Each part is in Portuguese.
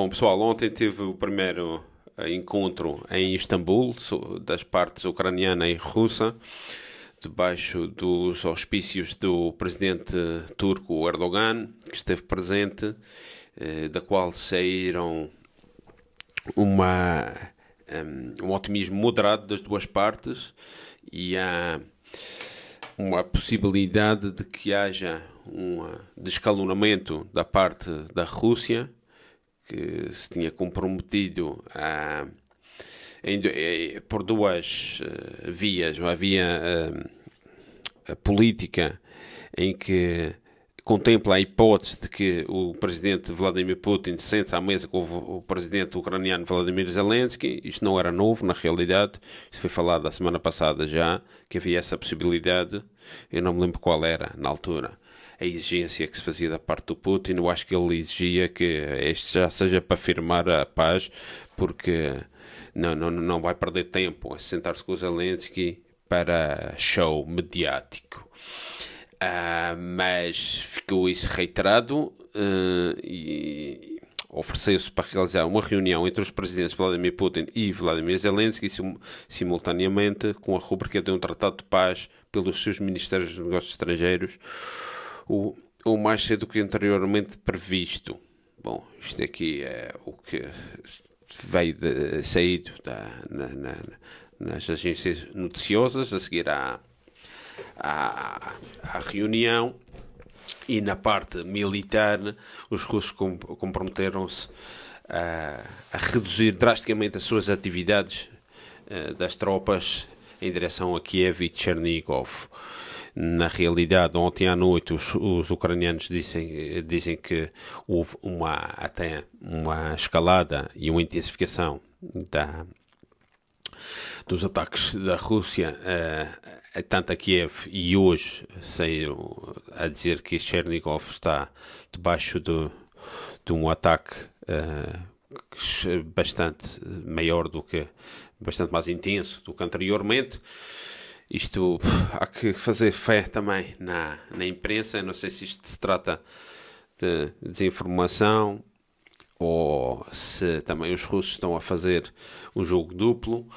Bom, pessoal, ontem teve o primeiro encontro em Istambul, das partes ucraniana e russa, debaixo dos auspícios do presidente turco Erdogan, que esteve presente, da qual saíram um otimismo moderado das duas partes e há uma possibilidade de que haja um descalonamento da parte da Rússia, que se tinha comprometido por duas vias. Havia a política em que contempla a hipótese de que o presidente Vladimir Putin se sente à mesa com o presidente ucraniano Vladimir Zelensky. Isto não era novo, na realidade. Isto foi falado a semana passada já, que havia essa possibilidade. Eu não me lembro qual era, na altura, a exigência que se fazia da parte do Putin. Eu acho que ele exigia que este já seja para firmar a paz, porque não vai perder tempo a sentar-se com o Zelensky para show mediático. Mas ficou isso reiterado e ofereceu-se para realizar uma reunião entre os presidentes Vladimir Putin e Vladimir Zelensky simultaneamente, com a rúbrica de um tratado de paz pelos seus ministérios de negócios estrangeiros, o mais cedo que anteriormente previsto. Bom, isto aqui é o que veio saído nas agências noticiosas a seguir à reunião. E na parte militar, os russos comprometeram-se a reduzir drasticamente as suas atividades das tropas em direção a Kiev e Chernigov. Na realidade, ontem à noite, os ucranianos dizem que houve até uma escalada e uma intensificação dos ataques da Rússia tanto a Kiev, e hoje saiu a dizer que Chernigov está debaixo de um ataque bastante bastante mais intenso do que anteriormente. Isto há que fazer fé também na imprensa. Eu não sei se isto se trata de desinformação ou se também os russos estão a fazer um jogo duplo.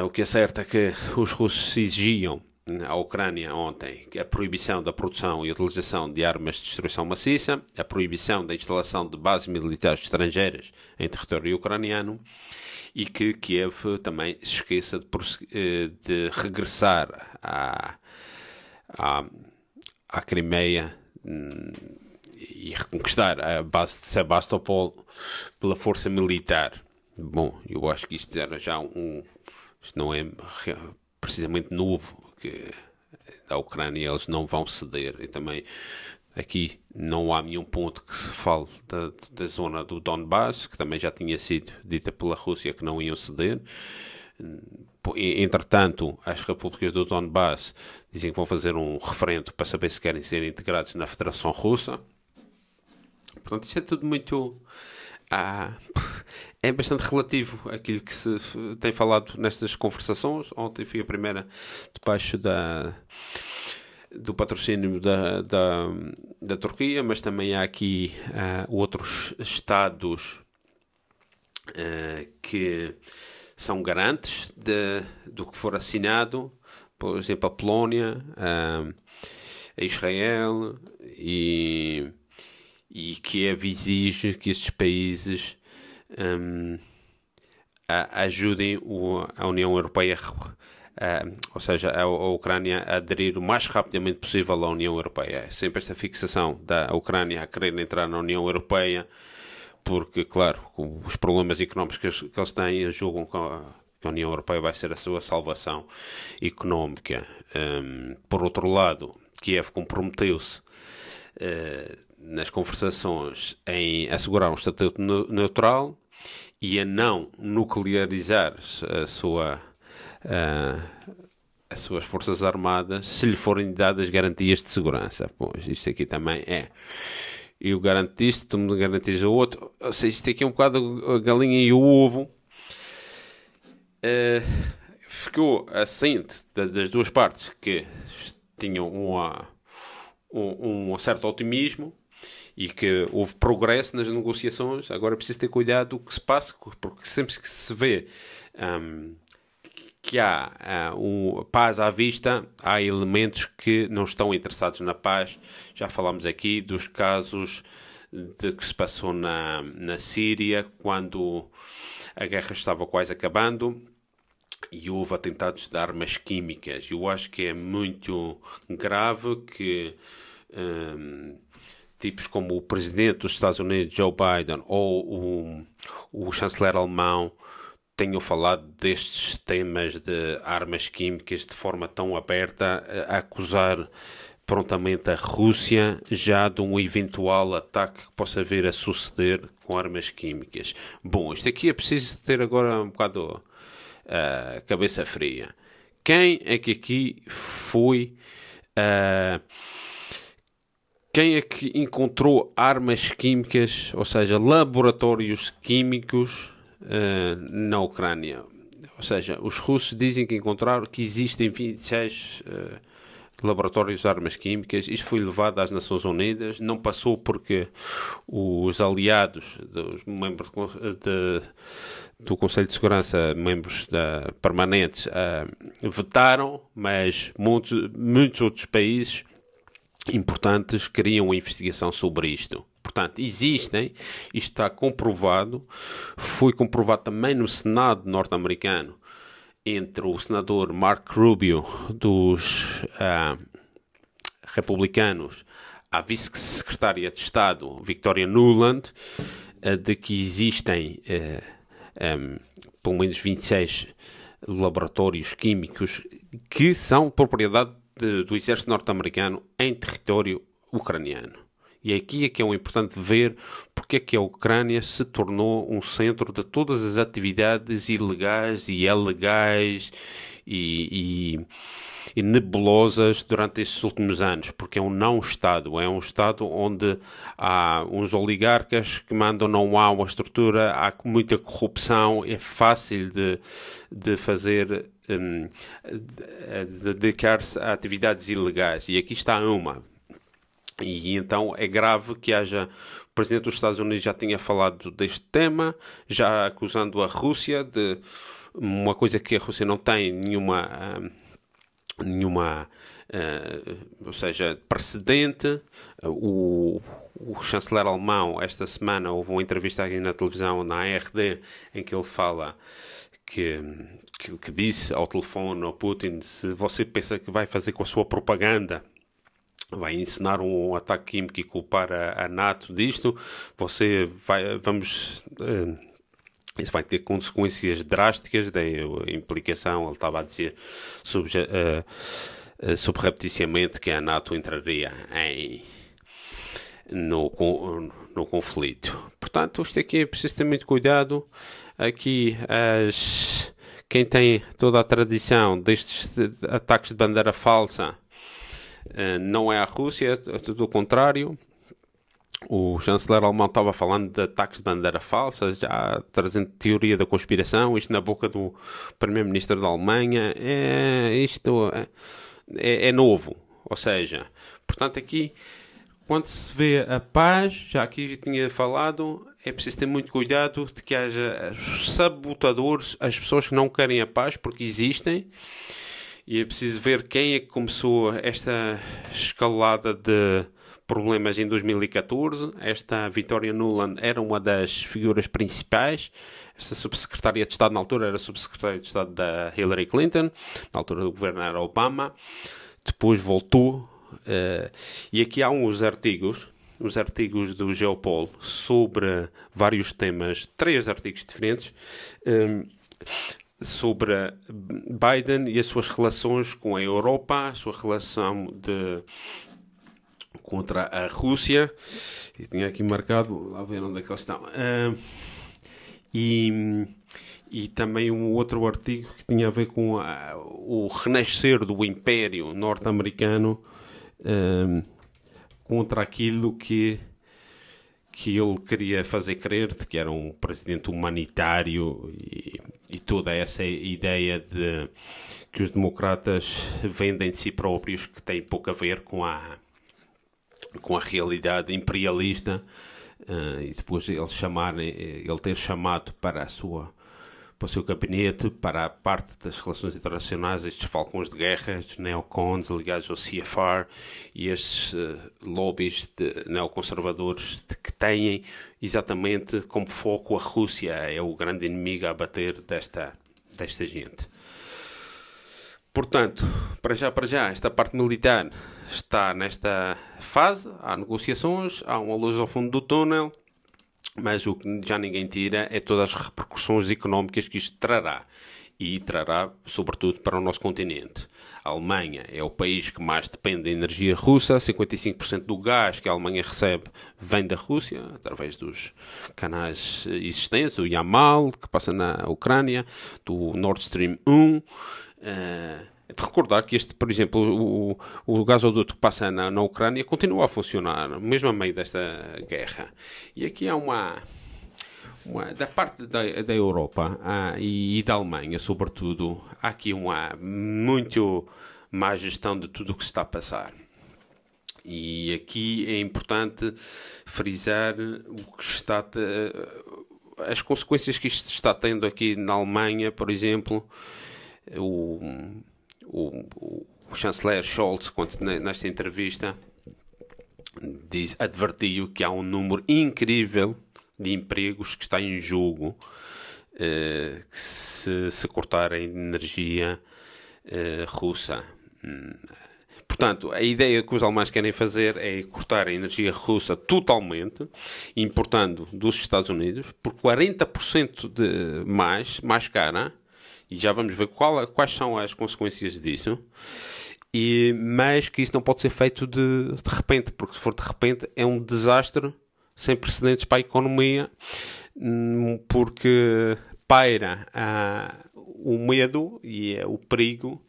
O que é certo é que os russos exigiam à Ucrânia ontem a proibição da produção e utilização de armas de destruição maciça, a proibição da instalação de bases militares estrangeiras em território ucraniano, e que Kiev também se esqueça de regressar à Crimeia e reconquistar a base de Sebastopol pela força militar. Bom, eu acho que isto era já isto não é precisamente novo, que a Ucrânia eles não vão ceder. E também aqui não há nenhum ponto que se fale da zona do Donbass, que também já tinha sido dita pela Rússia que não iam ceder. Entretanto, as repúblicas do Donbass dizem que vão fazer um referendo para saber se querem ser integrados na Federação Russa. Portanto, isto é tudo muito... é bastante relativo àquilo que se tem falado nestas conversações. Ontem foi a primeira debaixo do patrocínio da Turquia, mas também há aqui outros Estados que são garantes do que for assinado. Por exemplo, a Polónia, a Israel e Kiev exige que estes países ajudem a União Europeia, ou seja, a Ucrânia a aderir o mais rapidamente possível à União Europeia. É sempre esta fixação da Ucrânia a querer entrar na União Europeia, porque, claro, com os problemas económicos que eles têm, julgam que a União Europeia vai ser a sua salvação económica. Por outro lado, Kiev comprometeu-se nas conversações em assegurar um estatuto neutral e a não nuclearizar as suas forças armadas se lhe forem dadas garantias de segurança. Pois isto aqui também é. Eu garanto isto, tu me garantias o outro. Ou seja, isto aqui é um bocado a galinha e o ovo. Ficou assente das duas partes que tinham um certo otimismo, e que houve progresso nas negociações. Agora é preciso ter cuidado o que se passa, porque sempre que se vê que há paz à vista, há elementos que não estão interessados na paz. Já falámos aqui dos casos de que se passou na Síria, quando a guerra estava quase acabando e houve atentados de armas químicas. Eu acho que é muito grave que tipos como o presidente dos Estados Unidos, Joe Biden, ou o chanceler alemão tenham falado destes temas de armas químicas de forma tão aberta, a acusar prontamente a Rússia já de um eventual ataque que possa vir a suceder com armas químicas. Bom, isto aqui é preciso ter agora um bocado a cabeça fria. Quem é que aqui foi... quem é que encontrou armas químicas, ou seja, laboratórios químicos na Ucrânia? Ou seja, os russos dizem que encontraram que existem 26 laboratórios de armas químicas. Isto foi levado às Nações Unidas, não passou porque os aliados, dos membros do Conselho de Segurança, membros permanentes, vetaram, mas muitos outros países importantes queriam uma investigação sobre isto. Portanto, existem, isto está comprovado, foi comprovado também no Senado norte-americano, entre o senador Mark Rubio, dos republicanos, a vice-secretária de Estado, Victoria Nuland, de que existem pelo menos 26 laboratórios químicos que são propriedade do exército norte-americano em território ucraniano. E aqui é que é importante ver porque é que a Ucrânia se tornou um centro de todas as atividades ilegais e ilegais e nebulosas durante estes últimos anos, porque é um não-Estado, é um Estado onde há uns oligarcas que mandam, não há uma estrutura, há muita corrupção, é fácil de fazer, de dedicar-se a atividades ilegais. E aqui está uma. E então é grave que haja... O presidente dos Estados Unidos já tinha falado deste tema, já acusando a Rússia de uma coisa que a Rússia não tem nenhuma ou seja, precedente. O chanceler alemão, esta semana, houve uma entrevista aqui na televisão, na ARD, em que ele fala que disse ao telefone ao Putin: se você pensa que vai fazer com a sua propaganda, vai ensinar um ataque químico e culpar a NATO disto, isso vai ter consequências drásticas. Da implicação, ele estava a dizer subrepticiamente que a NATO entraria no conflito. Portanto, isto aqui é preciso ter muito cuidado. Aqui, quem tem toda a tradição destes ataques de bandeira falsa não é a Rússia, é tudo o contrário. O chanceler alemão estava falando de ataques de bandeira falsa, já trazendo teoria da conspiração, isto na boca do primeiro-ministro da Alemanha. Isto é novo. Ou seja, portanto, aqui, quando se vê a paz, já aqui tinha falado, é preciso ter muito cuidado de que haja os sabotadores, as pessoas que não querem a paz, porque existem. E é preciso ver quem é que começou esta escalada de problemas em 2014. Esta Victoria Nuland era uma das figuras principais. Esta subsecretária de Estado na altura era subsecretária de Estado da Hillary Clinton. Na altura do governo era Obama. Depois voltou. E aqui há uns artigos do Geopol sobre vários temas. 3 artigos diferentes. Sobre Biden e as suas relações com a Europa, a sua relação contra a Rússia. E tinha aqui marcado, lá ver onde é que eles estão. E também um outro artigo que tinha a ver com o renascer do Império norte-americano contra aquilo que ele queria fazer crer, de que era um presidente humanitário e toda essa ideia de que os democratas vendem de si próprios, que tem pouco a ver com com a realidade imperialista, e depois ele ter chamado para o seu gabinete, para a parte das relações internacionais, estes falcões de guerra, estes neocons ligados ao CFR e estes lobbies neoconservadores que têm exatamente como foco a Rússia, é o grande inimigo a abater desta gente. Portanto, para já, esta parte militar está nesta fase, há negociações, há uma luz ao fundo do túnel, mas o que já ninguém tira é todas as repercussões económicas que isto trará. E trará, sobretudo, para o nosso continente. A Alemanha é o país que mais depende da energia russa. 55% do gás que a Alemanha recebe vem da Rússia, através dos canais existentes, o Yamal, que passa na Ucrânia, do Nord Stream 1. É de recordar que por exemplo, o gasoduto que passa na Ucrânia continua a funcionar, mesmo a meio desta guerra. E aqui há da parte da Europa e da Alemanha, sobretudo, há aqui muito má gestão de tudo o que se está a passar. E aqui é importante frisar as consequências que isto está tendo aqui na Alemanha. Por exemplo, o chanceler Scholz, nesta entrevista, advertiu que há um número incrível de empregos que está em jogo se cortarem energia russa. Portanto, a ideia que os alemães querem fazer é cortar a energia russa totalmente, importando dos Estados Unidos, por 40% mais cara, e já vamos ver quais são as consequências disso, mas que isso não pode ser feito de repente, porque se for de repente é um desastre sem precedentes para a economia, porque paira o medo e o perigo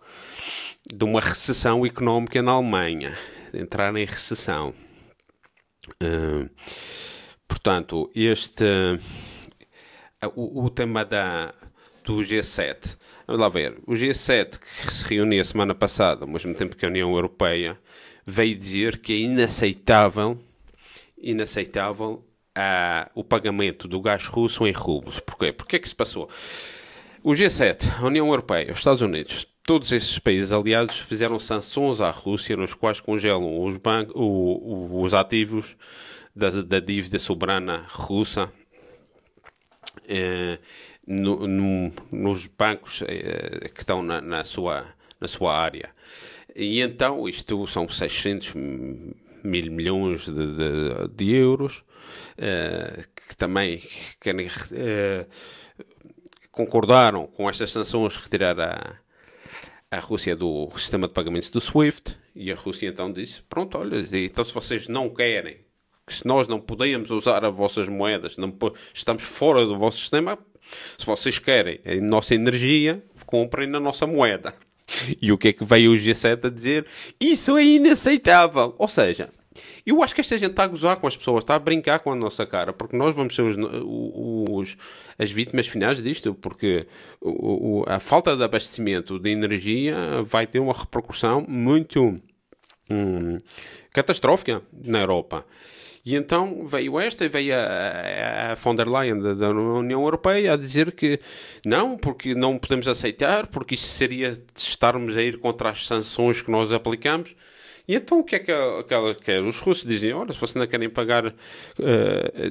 de uma recessão económica na Alemanha, de entrar em recessão. Portanto, o tema do G7. Vamos lá ver. O G7, que se reuniu a semana passada, ao mesmo tempo que a União Europeia, veio dizer que é inaceitável o pagamento do gás russo em rublos. Porquê? Porque é que se passou? O G7, a União Europeia, os Estados Unidos, todos esses países aliados fizeram sanções à Rússia, nos quais congelam os ativos da dívida soberana russa nos bancos que estão na sua área. E então, isto são 600 mil milhões de euros, que também concordaram com estas sanções retirar a Rússia do sistema de pagamentos do SWIFT, e a Rússia então disse, pronto, olha, então se vocês não querem, se nós não podemos usar as vossas moedas, estamos fora do vosso sistema, se vocês querem a nossa energia, comprem na nossa moeda. E o que é que veio o G7 a dizer? Isso é inaceitável. Ou seja, eu acho que esta gente está a gozar com as pessoas, está a brincar com a nossa cara, porque nós vamos ser as vítimas finais disto, porque a falta de abastecimento de energia vai ter uma repercussão muito catastrófica na Europa. E então veio a von der Leyen da União Europeia a dizer que não, porque não podemos aceitar, porque isso seria estarmos a ir contra as sanções que nós aplicamos. E então o que é que ela quer? Os russos dizem, olha, se vocês não querem pagar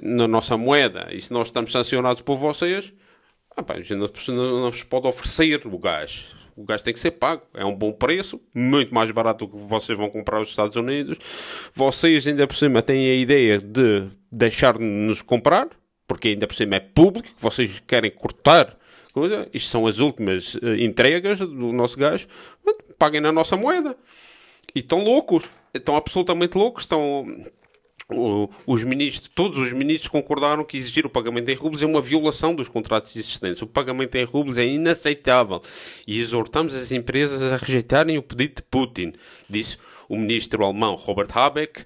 na nossa moeda e se nós estamos sancionados por vocês, a gente não vos pode oferecer o gás. O gás tem que ser pago. É um bom preço, muito mais barato do que vocês vão comprar nos Estados Unidos. Vocês ainda por cima têm a ideia de deixar de nos comprar, porque ainda por cima é público, que vocês querem cortar. Isto são as últimas entregas do nosso gás. Paguem na nossa moeda. E estão loucos. Estão absolutamente loucos. Todos os ministros concordaram que exigir o pagamento em rublos é uma violação dos contratos existentes. O pagamento em rublos é inaceitável e exortamos as empresas a rejeitarem o pedido de Putin, disse o ministro alemão Robert Habeck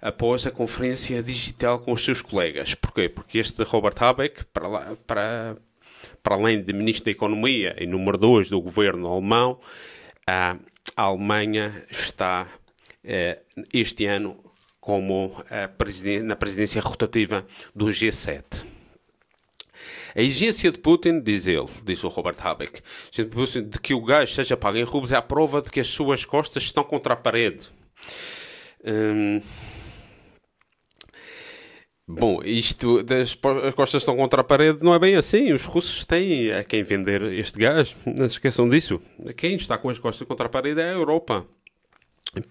após a conferência digital com os seus colegas. Porquê? Porque este Robert Habeck, para além de ministro da Economia e número 2 do governo alemão, a Alemanha está este ano como na presidência rotativa do G7. A exigência de Putin, diz o Robert Habeck, de que o gás seja pago em rublos é a prova de que as suas costas estão contra a parede. Bom, isto das costas estão contra a parede não é bem assim. Os russos têm a quem vender este gás. Não se esqueçam disso. Quem está com as costas contra a parede é a Europa.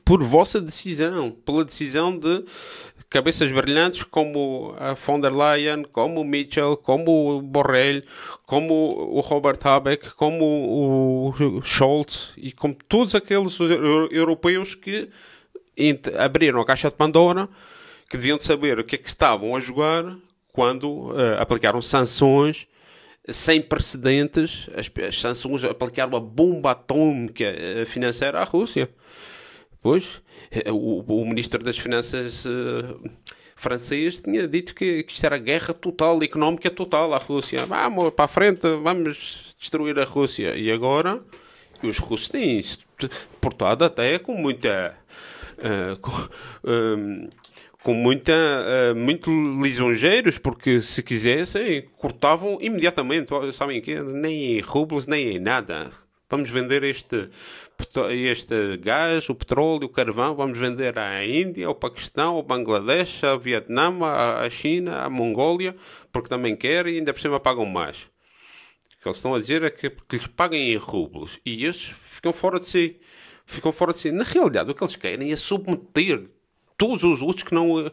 Por vossa decisão, pela decisão de cabeças brilhantes como a von der Leyen, como o Mitchell, como o Borrell, como o Robert Habeck, como o Scholz e como todos aqueles europeus que abriram a caixa de Pandora, que deviam de saber o que é que estavam a jogar quando aplicaram sanções sem precedentes. As sanções aplicaram a bomba atómica financeira à Rússia. Pois, o ministro das Finanças francês tinha dito que isto era guerra total, económica total à Rússia. Vamos para a frente, vamos destruir a Rússia. E agora, os russos têm isso portado até com muita... muito lisonjeiros, porque se quisessem, cortavam imediatamente. Sabem que nem em rublos, nem em nada. Vamos vender este gás, o petróleo, o carvão, vamos vender à Índia, ao Paquistão, ao Bangladesh, ao Vietnã, à China, à Mongólia, porque também querem e ainda por cima pagam mais. O que eles estão a dizer é que lhes paguem em rublos. E esses ficam fora de si. Na realidade, o que eles querem é submeter todos os outros que não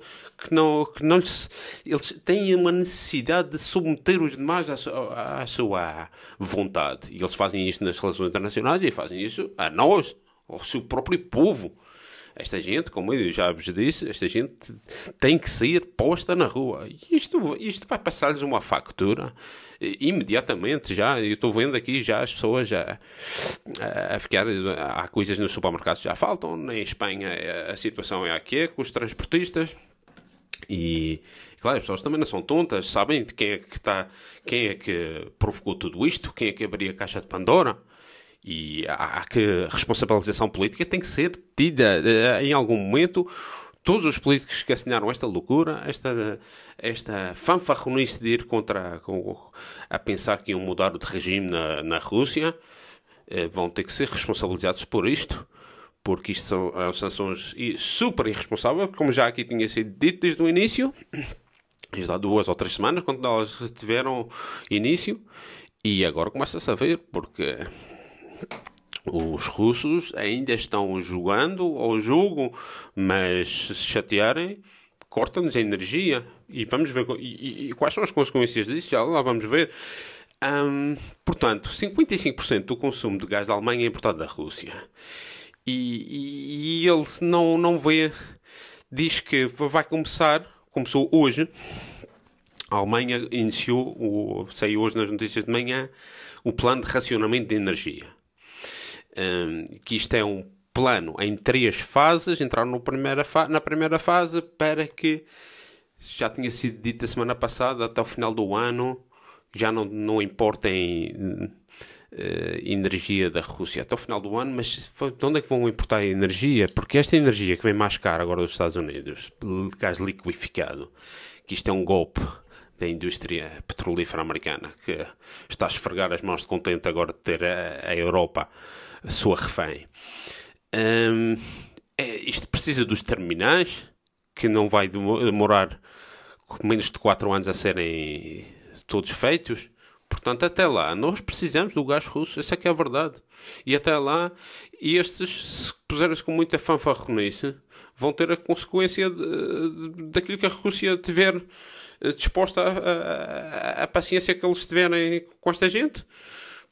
eles têm uma necessidade de submeter os demais à sua vontade. E eles fazem isto nas relações internacionais e fazem isso a nós, ao seu próprio povo. Esta gente, como eu já vos disse, esta gente tem que ser posta na rua. E isto vai passar-lhes uma factura imediatamente já. Eu estou vendo aqui já as pessoas a ficar... Há coisas nos supermercados que já faltam. Em Espanha a situação é a que é, com os transportistas. E, claro, as pessoas também não são tontas. Sabem de quem é que provocou tudo isto? Quem é que abriu a caixa de Pandora? E há que a responsabilização política tem que ser tida em algum momento. Todos os políticos que assinaram esta loucura, esta fanfarronice de ir a pensar que iam mudar de regime na Rússia, vão ter que ser responsabilizados por isto, porque isto são sanções super irresponsáveis, como já aqui tinha sido dito desde o início, desde há 2 ou 3 semanas, quando elas tiveram início, e agora começa-se a ver, porque... Os russos ainda estão jogando ao jogo, mas se chatearem, cortam-nos a energia. E vamos ver e quais são as consequências disso. Já lá vamos ver. Portanto, 55% do consumo de gás da Alemanha é importado da Rússia. E ele não vê... Diz que começou hoje. A Alemanha saiu hoje nas notícias de manhã, o plano de racionamento de energia. Que isto é um plano em 3 fases. Entraram na primeira fase para que, já tinha sido dito a semana passada, até o final do ano já não importem energia da Rússia até o final do ano. Mas de onde é que vão importar a energia? Porque esta energia que vem mais cara agora dos Estados Unidos, gás liquidificado, que isto é um golpe da indústria petrolífera americana, que está a esfregar as mãos de contente agora de ter a Europa a sua refém. Isto precisa dos terminais, que não vai demorar menos de 4 anos a serem todos feitos. Portanto, até lá, nós precisamos do gás russo. Essa é que é a verdade. E até lá, estes, se puserem-se com muita fanfarronice, vão ter a consequência daquilo que a Rússia tiver disposta a paciência que eles tiverem com esta gente.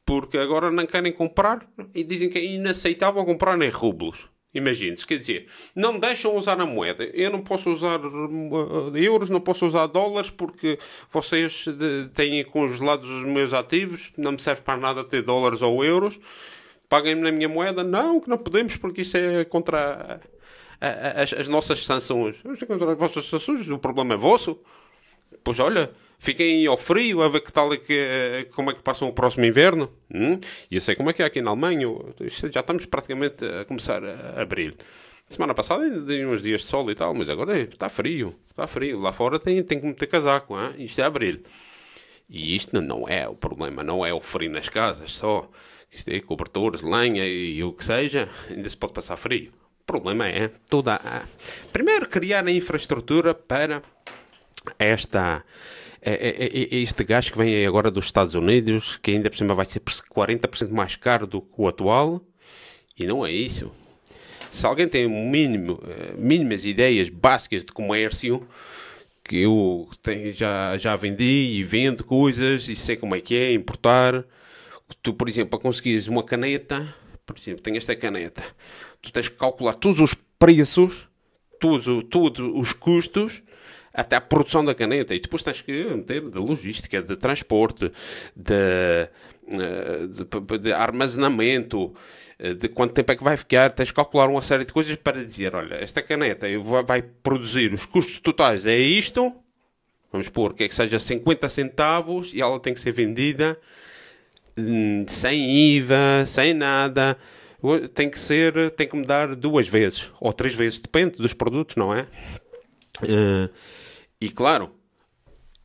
Porque agora não querem comprar e dizem que é inaceitável comprar em rublos. Imagine-se, quer dizer, não deixam usar a moeda. Eu não posso usar euros, não posso usar dólares porque vocês têm congelados os meus ativos, não me serve para nada ter dólares ou euros. Paguem-me na minha moeda. Não, que não podemos porque isso é contra as nossas sanções. Isso é contra as vossas sanções, o problema é vosso. Pois olha, fiquem aí ao frio a ver como é que passam o próximo inverno. E eu sei como é que é aqui na Alemanha. Já estamos praticamente a começar a abrir. Semana passada ainda dei uns dias de sol e tal, mas agora está frio. Está frio. Lá fora tem que meter casaco. Hein? Isto é abril. E isto não é o problema. Não é o frio nas casas só. Isto é cobertores, lenha e o que seja. Ainda se pode passar frio. O problema é toda primeiro criar a infraestrutura para este gás que vem agora dos Estados Unidos, que ainda por cima vai ser 40% mais caro do que o atual. E não é isso. Se alguém tem mínimas ideias básicas de comércio, que eu já vendi e vendo coisas e sei como é que é importar. Tu, por exemplo, para conseguires uma caneta, por exemplo, tem esta caneta, tu tens que calcular todos os preços, todos os custos, até a produção da caneta, e depois tens que meter de logística, de transporte, de armazenamento, de quanto tempo é que vai ficar, tens que calcular uma série de coisas para dizer, olha, esta caneta vai produzir os custos totais, é isto, vamos pôr que seja 50 centavos, e ela tem que ser vendida sem IVA, sem nada, tem que me dar 2 vezes, ou 3 vezes, depende dos produtos, não é? E claro,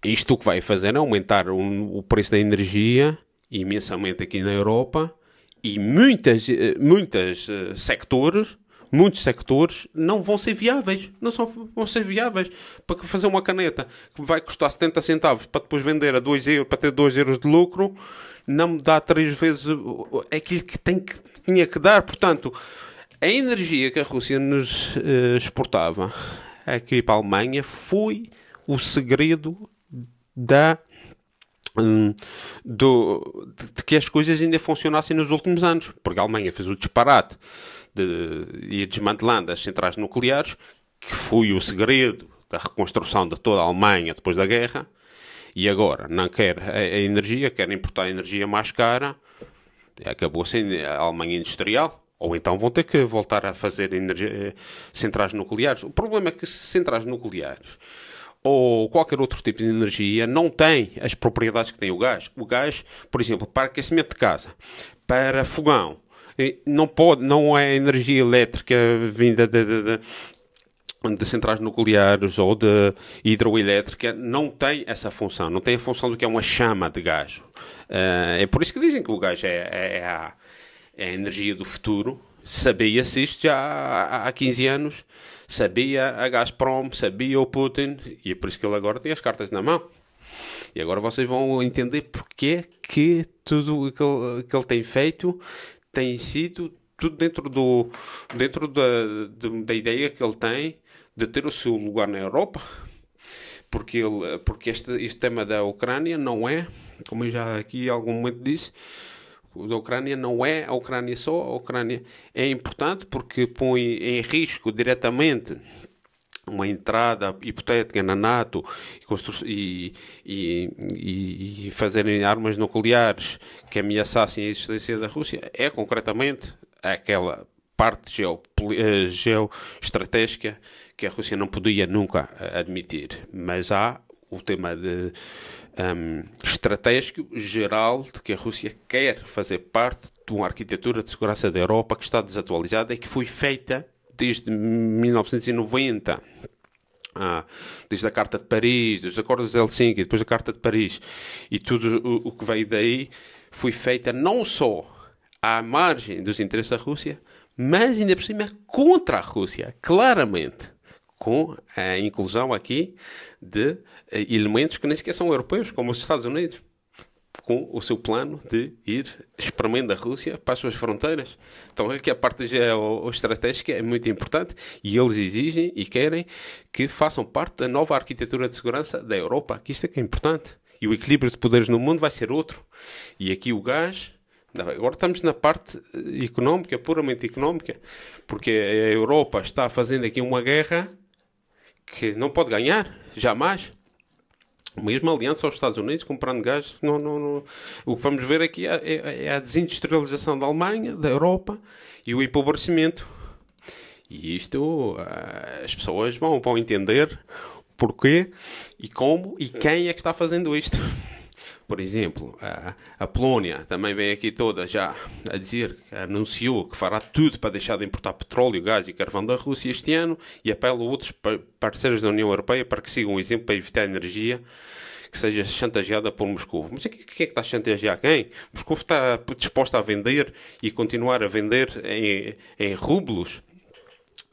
isto o que vai fazer é aumentar o preço da energia imensamente aqui na Europa e muitos sectores não vão ser viáveis. Vão ser viáveis. Para fazer uma caneta que vai custar 70 centavos para depois vender a 2 euros, para ter 2 euros de lucro, não me dá 3 vezes aquilo que tinha que dar. Portanto, a energia que a Rússia nos exportava aqui para a Alemanha foi o segredo de que as coisas ainda funcionassem nos últimos anos. Porque a Alemanha fez o disparate de ir desmantelando as centrais nucleares, que foi o segredo da reconstrução de toda a Alemanha depois da guerra, e agora não quer a energia, quer importar a energia mais cara, acabou sendo a Alemanha industrial. Ou então vão ter que voltar a fazer centrais nucleares. O problema é que centrais nucleares ou qualquer outro tipo de energia não tem as propriedades que tem o gás. O gás, por exemplo, para aquecimento de casa, para fogão, não é energia elétrica vinda de centrais nucleares ou de hidroelétrica, não tem essa função. Não tem a função do que é uma chama de gás. É por isso que dizem que o gás é a energia do futuro. Sabia-se isto já há 15 anos. Sabia a Gazprom, sabia o Putin. E é por isso que ele agora tem as cartas na mão. E agora vocês vão entender porque que tudo o que ele tem feito tem sido tudo dentro da ideia que ele tem de ter o seu lugar na Europa. Porque este tema da Ucrânia não é, como eu já aqui em algum momento disse, da Ucrânia não é a Ucrânia só. A Ucrânia é importante porque põe em risco diretamente uma entrada hipotética na NATO e fazerem armas nucleares que ameaçassem a existência da Rússia. É concretamente aquela parte geoestratégica que a Rússia não podia nunca admitir. Mas há o tema estratégico geral de que a Rússia quer fazer parte de uma arquitetura de segurança da Europa que está desatualizada e que foi feita desde 1990. Desde a Carta de Paris, dos Acordos de Helsinki, depois da Carta de Paris, e tudo o que veio daí foi feita não só à margem dos interesses da Rússia, mas ainda por cima contra a Rússia, claramente, com a inclusão aqui de elementos que nem sequer são europeus, como os Estados Unidos, com o seu plano de ir espremendo a Rússia para as suas fronteiras. Então aqui a parte geoestratégica é muito importante e eles exigem e querem que façam parte da nova arquitetura de segurança da Europa, que isto é que é importante. E o equilíbrio de poderes no mundo vai ser outro. E aqui o gás... Agora estamos na parte económica, puramente económica, porque a Europa está fazendo aqui uma guerra que não pode ganhar, jamais. Mesmo a aliança aos Estados Unidos, comprando gás, não. O que vamos ver aqui é a desindustrialização da Alemanha, da Europa, e o empobrecimento. E isto as pessoas vão entender porquê e como e quem é que está fazendo isto. por exemplo, a Polónia também vem aqui toda já a dizer, anunciou que fará tudo para deixar de importar petróleo, gás e carvão da Rússia este ano e apela a outros parceiros da União Europeia para que sigam o exemplo para evitar a energia que seja chantageada por Moscou. Mas o que é que está a chantagear quem? Moscou está disposta a vender e continuar a vender em rublos.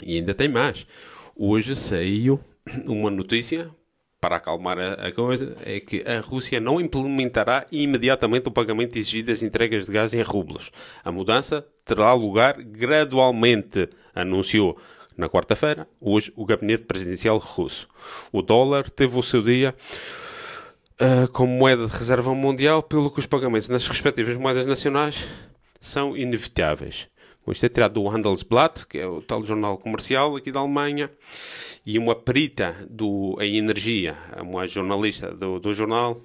E ainda tem mais. Hoje saiu uma notícia para acalmar a coisa, é que a Rússia não implementará imediatamente o pagamento exigido das entregas de gás em rublos. A mudança terá lugar gradualmente, anunciou na quarta-feira, hoje, o gabinete presidencial russo. O dólar teve o seu dia como moeda de reserva mundial, pelo que os pagamentos nas respectivas moedas nacionais são inevitáveis. Isto é tirado do Handelsblatt, que é o tal jornal comercial aqui da Alemanha, e uma perita em energia, uma jornalista do jornal,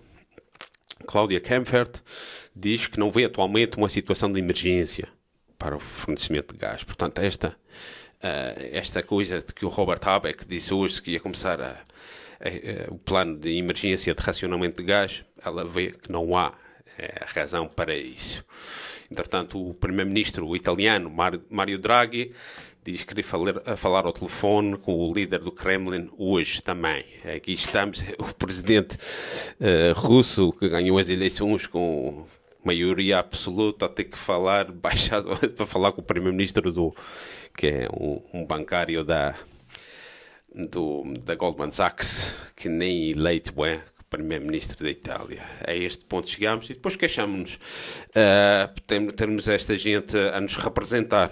Cláudia Kempfert, diz que não vê atualmente uma situação de emergência para o fornecimento de gás. Portanto, esta coisa de que o Robert Habeck disse hoje que ia começar o plano de emergência de racionamento de gás, ela vê que não há razão para isso. Entretanto, o primeiro-ministro italiano, Mario Draghi, diz que queria falar ao telefone com o líder do Kremlin hoje também. Aqui estamos, o presidente russo, que ganhou as eleições com maioria absoluta, a ter que falar, baixado, para falar com o primeiro-ministro, que é um bancário da Goldman Sachs, que nem eleito é primeiro-ministro da Itália. A este ponto chegamos e depois queixamos-nos. Temos esta gente a nos representar